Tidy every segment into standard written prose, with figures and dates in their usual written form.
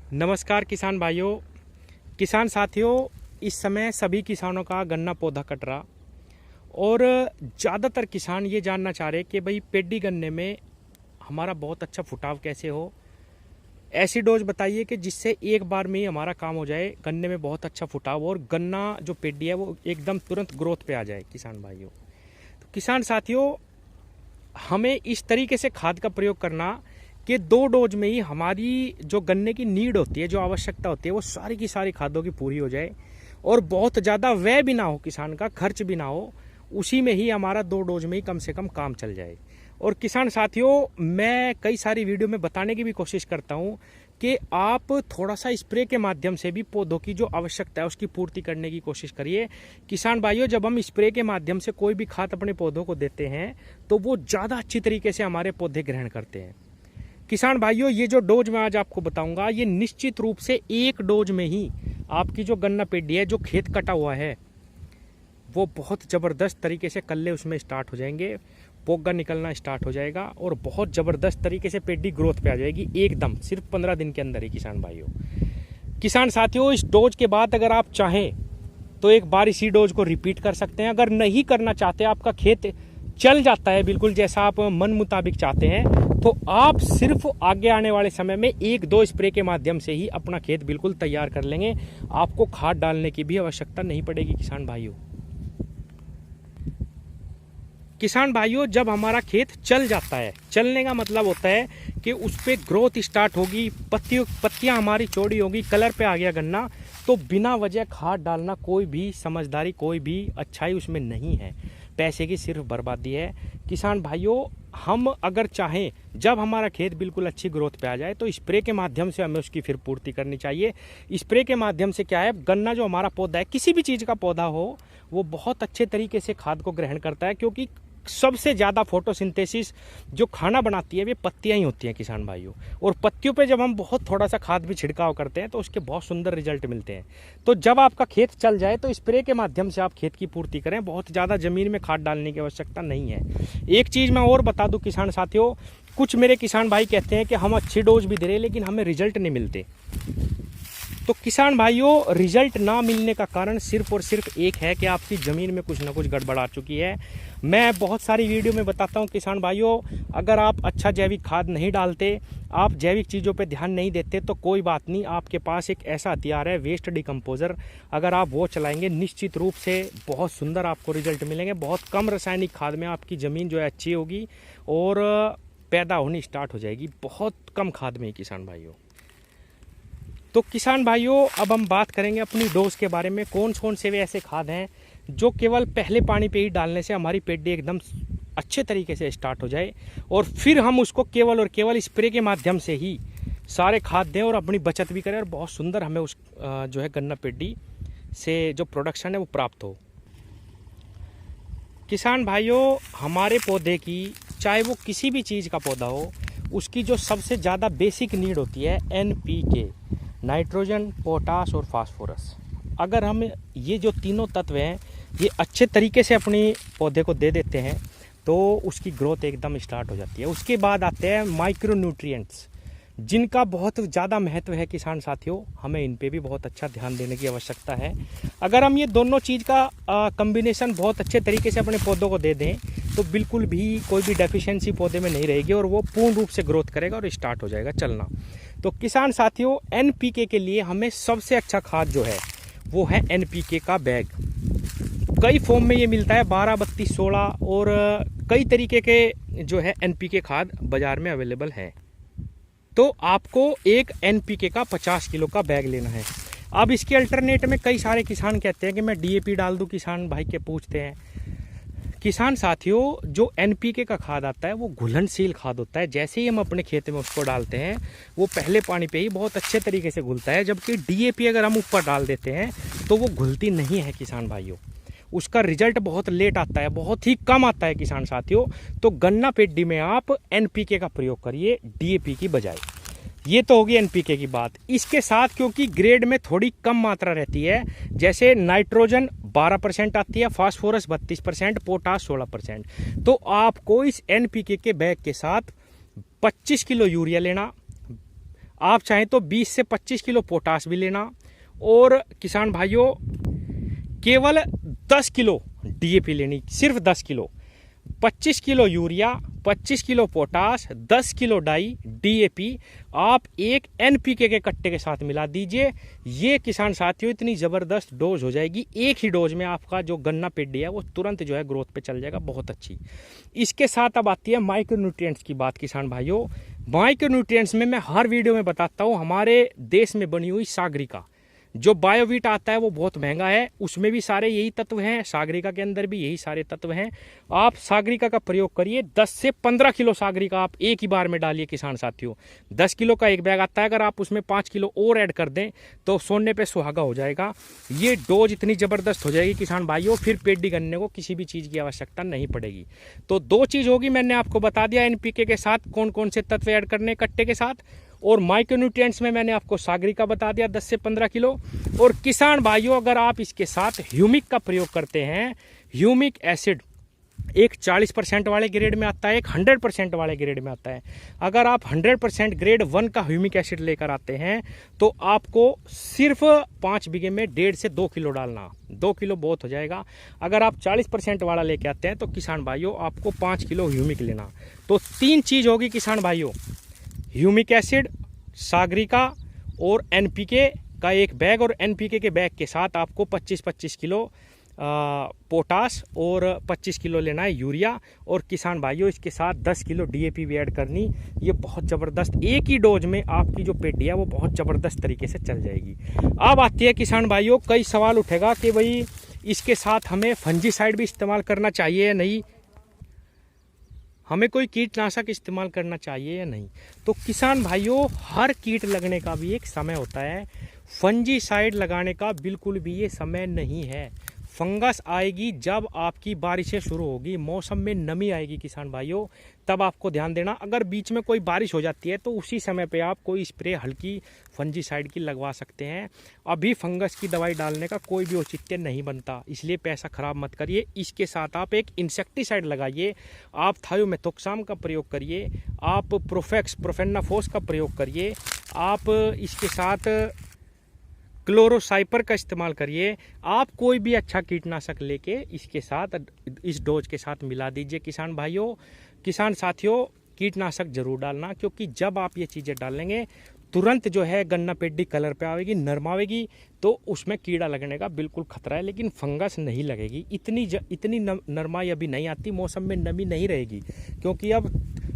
नमस्कार किसान भाइयों, किसान साथियों। इस समय सभी किसानों का गन्ना पौधा कट रहा और ज़्यादातर किसान ये जानना चाह रहे कि भाई पेडी गन्ने में हमारा बहुत अच्छा फुटाव कैसे हो। ऐसी डोज बताइए कि जिससे एक बार में ही हमारा काम हो जाए, गन्ने में बहुत अच्छा फुटाव और गन्ना जो पेडी है वो एकदम तुरंत ग्रोथ पे आ जाए। किसान भाइयों, तो किसान साथियों, हमें इस तरीके से खाद का प्रयोग करना कि 2 डोज में ही हमारी जो गन्ने की नीड होती है, जो आवश्यकता होती है, वो सारी की सारी खादों की पूरी हो जाए और बहुत ज़्यादा व्यय भी ना हो, किसान का खर्च भी ना हो। उसी में ही हमारा 2 डोज में ही कम से कम काम चल जाए। और किसान साथियों, मैं कई सारी वीडियो में बताने की भी कोशिश करता हूँ कि आप थोड़ा सा स्प्रे के माध्यम से भी पौधों की जो आवश्यकता है उसकी पूर्ति करने की कोशिश करिए। किसान भाइयों, जब हम स्प्रे के माध्यम से कोई भी खाद अपने पौधों को देते हैं तो वो ज़्यादा अच्छी तरीके से हमारे पौधे ग्रहण करते हैं। किसान भाइयों, ये जो डोज मैं आज आपको बताऊंगा, ये निश्चित रूप से एक डोज में ही आपकी जो गन्ना पेडी है, जो खेत कटा हुआ है, वो बहुत ज़बरदस्त तरीके से कल्ले उसमें स्टार्ट हो जाएंगे, पोगा निकलना स्टार्ट हो जाएगा और बहुत ज़बरदस्त तरीके से पेडी ग्रोथ पे आ जाएगी एकदम, सिर्फ 15 दिन के अंदर ही। किसान भाइयों, किसान साथियों, इस डोज के बाद अगर आप चाहें तो एक बार इसी डोज को रिपीट कर सकते हैं। अगर नहीं करना चाहते, आपका खेत चल जाता है बिल्कुल जैसा आप मन मुताबिक चाहते हैं, तो आप सिर्फ आगे आने वाले समय में 1-2 स्प्रे के माध्यम से ही अपना खेत बिल्कुल तैयार कर लेंगे। आपको खाद डालने की भी आवश्यकता नहीं पड़ेगी। किसान भाइयों, जब हमारा खेत चल जाता है, चलने का मतलब होता है कि उस पर ग्रोथ स्टार्ट होगी, पत्तियां हमारी चौड़ी होगी, कलर पे आ गया गन्ना, तो बिना वजह खाद डालना कोई भी समझदारी, कोई भी अच्छाई उसमें नहीं है। पैसे की सिर्फ बर्बादी है। किसान भाइयों, हम अगर चाहें, जब हमारा खेत बिल्कुल अच्छी ग्रोथ पे आ जाए तो स्प्रे के माध्यम से हमें उसकी फिर पूर्ति करनी चाहिए। स्प्रे के माध्यम से क्या है, गन्ना जो हमारा पौधा है, किसी भी चीज़ का पौधा हो, वो बहुत अच्छे तरीके से खाद को ग्रहण करता है, क्योंकि सबसे ज़्यादा फोटोसिंथेसिस जो खाना बनाती है वे पत्तियां ही होती हैं। किसान भाइयों, और पत्तियों पे जब हम बहुत थोड़ा सा खाद भी छिड़काव करते हैं तो उसके बहुत सुंदर रिजल्ट मिलते हैं। तो जब आपका खेत चल जाए तो स्प्रे के माध्यम से आप खेत की पूर्ति करें, बहुत ज़्यादा ज़मीन में खाद डालने की आवश्यकता नहीं है। एक चीज़ मैं और बता दूं किसान साथियों, कुछ मेरे किसान भाई कहते हैं कि हम अच्छी डोज भी दे रहे हैं लेकिन हमें रिजल्ट नहीं मिलते। तो किसान भाइयों, रिजल्ट ना मिलने का कारण सिर्फ और सिर्फ एक है कि आपकी ज़मीन में कुछ ना कुछ गड़बड़ आ चुकी है। मैं बहुत सारी वीडियो में बताता हूं किसान भाइयों, अगर आप अच्छा जैविक खाद नहीं डालते, आप जैविक चीज़ों पे ध्यान नहीं देते, तो कोई बात नहीं, आपके पास एक ऐसा हथियार है, वेस्ट डिकम्पोजर। अगर आप वो चलाएंगे, निश्चित रूप से बहुत सुंदर आपको रिजल्ट मिलेंगे। बहुत कम रासायनिक खाद में आपकी ज़मीन जो है अच्छी होगी और पैदा होनी स्टार्ट हो जाएगी, बहुत कम खाद में ही। किसान भाइयों, तो किसान भाइयों, अब हम बात करेंगे अपनी डोज के बारे में। कौन कौन से वे ऐसे खाद हैं जो केवल पहले पानी पे ही डालने से हमारी पेडी एकदम अच्छे तरीके से स्टार्ट हो जाए और फिर हम उसको केवल और केवल स्प्रे के माध्यम से ही सारे खाद दें और अपनी बचत भी करें और बहुत सुंदर हमें उस जो है गन्ना पेडी से जो प्रोडक्शन है वो प्राप्त हो। किसान भाइयों, हमारे पौधे की, चाहे वो किसी भी चीज़ का पौधा हो, उसकी जो सबसे ज़्यादा बेसिक नीड होती है NPK, नाइट्रोजन, पोटास और फास्फोरस। अगर हम ये जो तीनों तत्व हैं ये अच्छे तरीके से अपने पौधे को दे देते हैं तो उसकी ग्रोथ एकदम स्टार्ट हो जाती है। उसके बाद आते हैं माइक्रो न्यूट्रिएंट्स, जिनका बहुत ज़्यादा महत्व है। किसान साथियों, हमें इन पे भी बहुत अच्छा ध्यान देने की आवश्यकता है। अगर हम ये दोनों चीज़ का कम्बिनेशन बहुत अच्छे तरीके से अपने पौधों को दे दें तो बिल्कुल भी कोई भी डेफिशिएंसी पौधे में नहीं रहेगी और वो पूर्ण रूप से ग्रोथ करेगा और स्टार्ट हो जाएगा चलना। तो किसान साथियों, NPK के लिए हमें सबसे अच्छा खाद जो है वो है NPK का बैग। कई फॉर्म में ये मिलता है, 12, 32, 16 और कई तरीके के जो है NPK खाद बाजार में अवेलेबल है। तो आपको एक NPK का 50 किलो का बैग लेना है। अब इसके अल्टरनेट में कई सारे किसान कहते हैं कि मैं DAP डाल दूं, किसान भाई के पूछते हैं। किसान साथियों, जो NPK का खाद आता है वो घुलनशील खाद होता है। जैसे ही हम अपने खेत में उसको डालते हैं वो पहले पानी पे ही बहुत अच्छे तरीके से घुलता है, जबकि DAP अगर हम ऊपर डाल देते हैं तो वो घुलती नहीं है। किसान भाइयों, उसका रिजल्ट बहुत लेट आता है, बहुत ही कम आता है। किसान साथियों, तो गन्ना पेडी में आप NPK का प्रयोग करिए DAP की बजाय। ये तो होगी NPK की बात। इसके साथ क्योंकि ग्रेड में थोड़ी कम मात्रा रहती है, जैसे नाइट्रोजन 12% आती है, फास्फोरस 32%, पोटास 16%, तो आपको इस NPK के बैग के साथ 25 किलो यूरिया लेना, आप चाहें तो 20 से 25 किलो पोटास भी लेना, और किसान भाइयों केवल 10 किलो डीएपी लेनी, सिर्फ 10 kilo. 25 kilo urea, 25 kilo potash, 10 kilo डाई डीएपी आप एक एनपीके के कट्टे के साथ मिला दीजिए। ये किसान साथियों इतनी ज़बरदस्त डोज हो जाएगी, एक ही डोज में आपका जो गन्ना पेडी है वो तुरंत जो है ग्रोथ पे चल जाएगा, बहुत अच्छी। इसके साथ अब आती है माइक्रो न्यूट्रिएंट्स की बात किसान भाइयों। माइक्रो न्यूट्रिएंट्स में मैं हर वीडियो में बताता हूँ, हमारे देश में बनी हुई सागरिका जो बायोवीट आता है वो बहुत महंगा है, उसमें भी सारे यही तत्व हैं, सागरिका के अंदर भी यही सारे तत्व हैं। आप सागरिका का प्रयोग करिए, 10 से 15 किलो सागरिका आप एक ही बार में डालिए किसान साथियों। 10 किलो का एक बैग आता है, अगर आप उसमें 5 किलो और ऐड कर दें तो सोने पे सुहागा हो जाएगा। ये डोज इतनी ज़बरदस्त हो जाएगी किसान भाइयों, फिर पेडी गन्ने को किसी भी चीज़ की आवश्यकता नहीं पड़ेगी। तो 2 चीज़ होगी, मैंने आपको बता दिया एनपीके के साथ कौन कौन से तत्व ऐड करने कट्टे के साथ, और माइक्रोन्यूट्रिएंट्स में मैंने आपको सागरिका बता दिया 10 से 15 किलो। और किसान भाइयों अगर आप इसके साथ ह्यूमिक का प्रयोग करते हैं, ह्यूमिक एसिड एक 40% वाले ग्रेड में आता है, एक 100% वाले ग्रेड में आता है। अगर आप 100% ग्रेड 1 का ह्यूमिक एसिड लेकर आते हैं तो आपको सिर्फ 5 बीघे में 1.5 से 2 किलो डालना, 2 किलो बहुत हो जाएगा। अगर आप 40% वाला लेके आते हैं तो किसान भाइयों आपको 5 किलो ह्यूमिक लेना। तो 3 चीज़ होगी किसान भाइयों, ह्यूमिक एसिड, सागरिका और एनपीके का एक बैग, और एनपीके के बैग के साथ आपको 25-25 किलो पोटास और 25 किलो लेना है यूरिया, और किसान भाइयों इसके साथ 10 किलो डीएपी भी ऐड करनी। ये बहुत ज़बरदस्त, एक ही डोज में आपकी जो पेडी है वो बहुत ज़बरदस्त तरीके से चल जाएगी। अब आती है किसान भाइयों, कई सवाल उठेगा कि भाई इसके साथ हमें फंजीसाइड भी इस्तेमाल करना चाहिए या नहीं, हमें कोई कीटनाशक इस्तेमाल करना चाहिए या नहीं। तो किसान भाइयों हर कीट लगने का भी एक समय होता है, फंजीसाइड लगाने का बिल्कुल भी ये समय नहीं है। फंगस आएगी जब आपकी बारिशें शुरू होगी, मौसम में नमी आएगी किसान भाइयों, तब आपको ध्यान देना। अगर बीच में कोई बारिश हो जाती है तो उसी समय पे आप कोई स्प्रे हल्की फंजीसाइड की लगवा सकते हैं। अभी फंगस की दवाई डालने का कोई भी औचित्य नहीं बनता, इसलिए पैसा खराब मत करिए। इसके साथ आप एक इंसेक्टिसाइड लगाइए, आप थायोमेथोक्साम का प्रयोग करिए, आप प्रोफेक्स प्रोफेनाफोस का प्रयोग करिए, आप इसके साथ क्लोरोसाइपर का इस्तेमाल करिए। आप कोई भी अच्छा कीटनाशक लेके इसके साथ इस डोज के साथ मिला दीजिए किसान भाइयों। किसान साथियों कीटनाशक जरूर डालना, क्योंकि जब आप ये चीज़ें डालेंगे तुरंत जो है गन्ना पेडी कलर पे आवेगी, नरमावेगी, तो उसमें कीड़ा लगने का बिल्कुल खतरा है, लेकिन फंगस नहीं लगेगी। इतनी नरमाई अभी नहीं आती, मौसम में नमी नहीं रहेगी, क्योंकि अब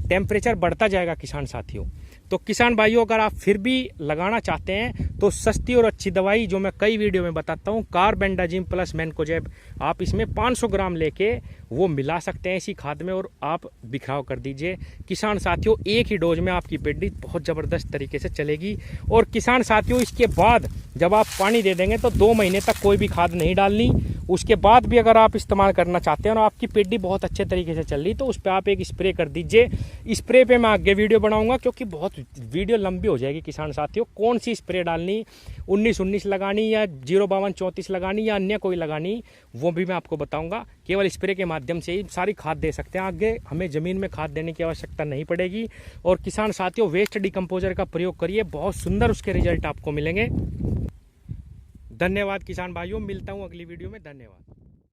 टेम्परेचर बढ़ता जाएगा किसान साथियों। तो किसान भाइयों अगर आप फिर भी लगाना चाहते हैं तो सस्ती और अच्छी दवाई जो मैं कई वीडियो में बताता हूँ, कार्बेंडाजिम प्लस मैनकोजेब, आप इसमें 500 ग्राम लेके वो मिला सकते हैं इसी खाद में, और आप बिखराव कर दीजिए। किसान साथियों एक ही डोज में आपकी पेडी बहुत ज़बरदस्त तरीके से चलेगी। और किसान साथियों इसके बाद जब आप पानी दे देंगे तो 2 महीने तक कोई भी खाद नहीं डालनी। उसके बाद भी अगर आप इस्तेमाल करना चाहते हैं और आपकी पेडी बहुत अच्छे तरीके से चल रही तो उस पर आप एक स्प्रे कर दीजिए। स्प्रे पे मैं आगे वीडियो बनाऊंगा, क्योंकि बहुत वीडियो लंबी हो जाएगी किसान साथियों। कौन सी स्प्रे डालनी, 19-19 लगानी या 052-34 लगानी या अन्य कोई लगानी, वो भी मैं आपको बताऊंगा। केवल स्प्रे के माध्यम से ही सारी खाद दे सकते हैं, आगे हमें ज़मीन में खाद देने की आवश्यकता नहीं पड़ेगी। और किसान साथियों वेस्ट डिकम्पोजर का प्रयोग करिए, बहुत सुंदर उसके रिजल्ट आपको मिलेंगे। धन्यवाद किसान भाइयों, मिलता हूँ अगली वीडियो में, धन्यवाद।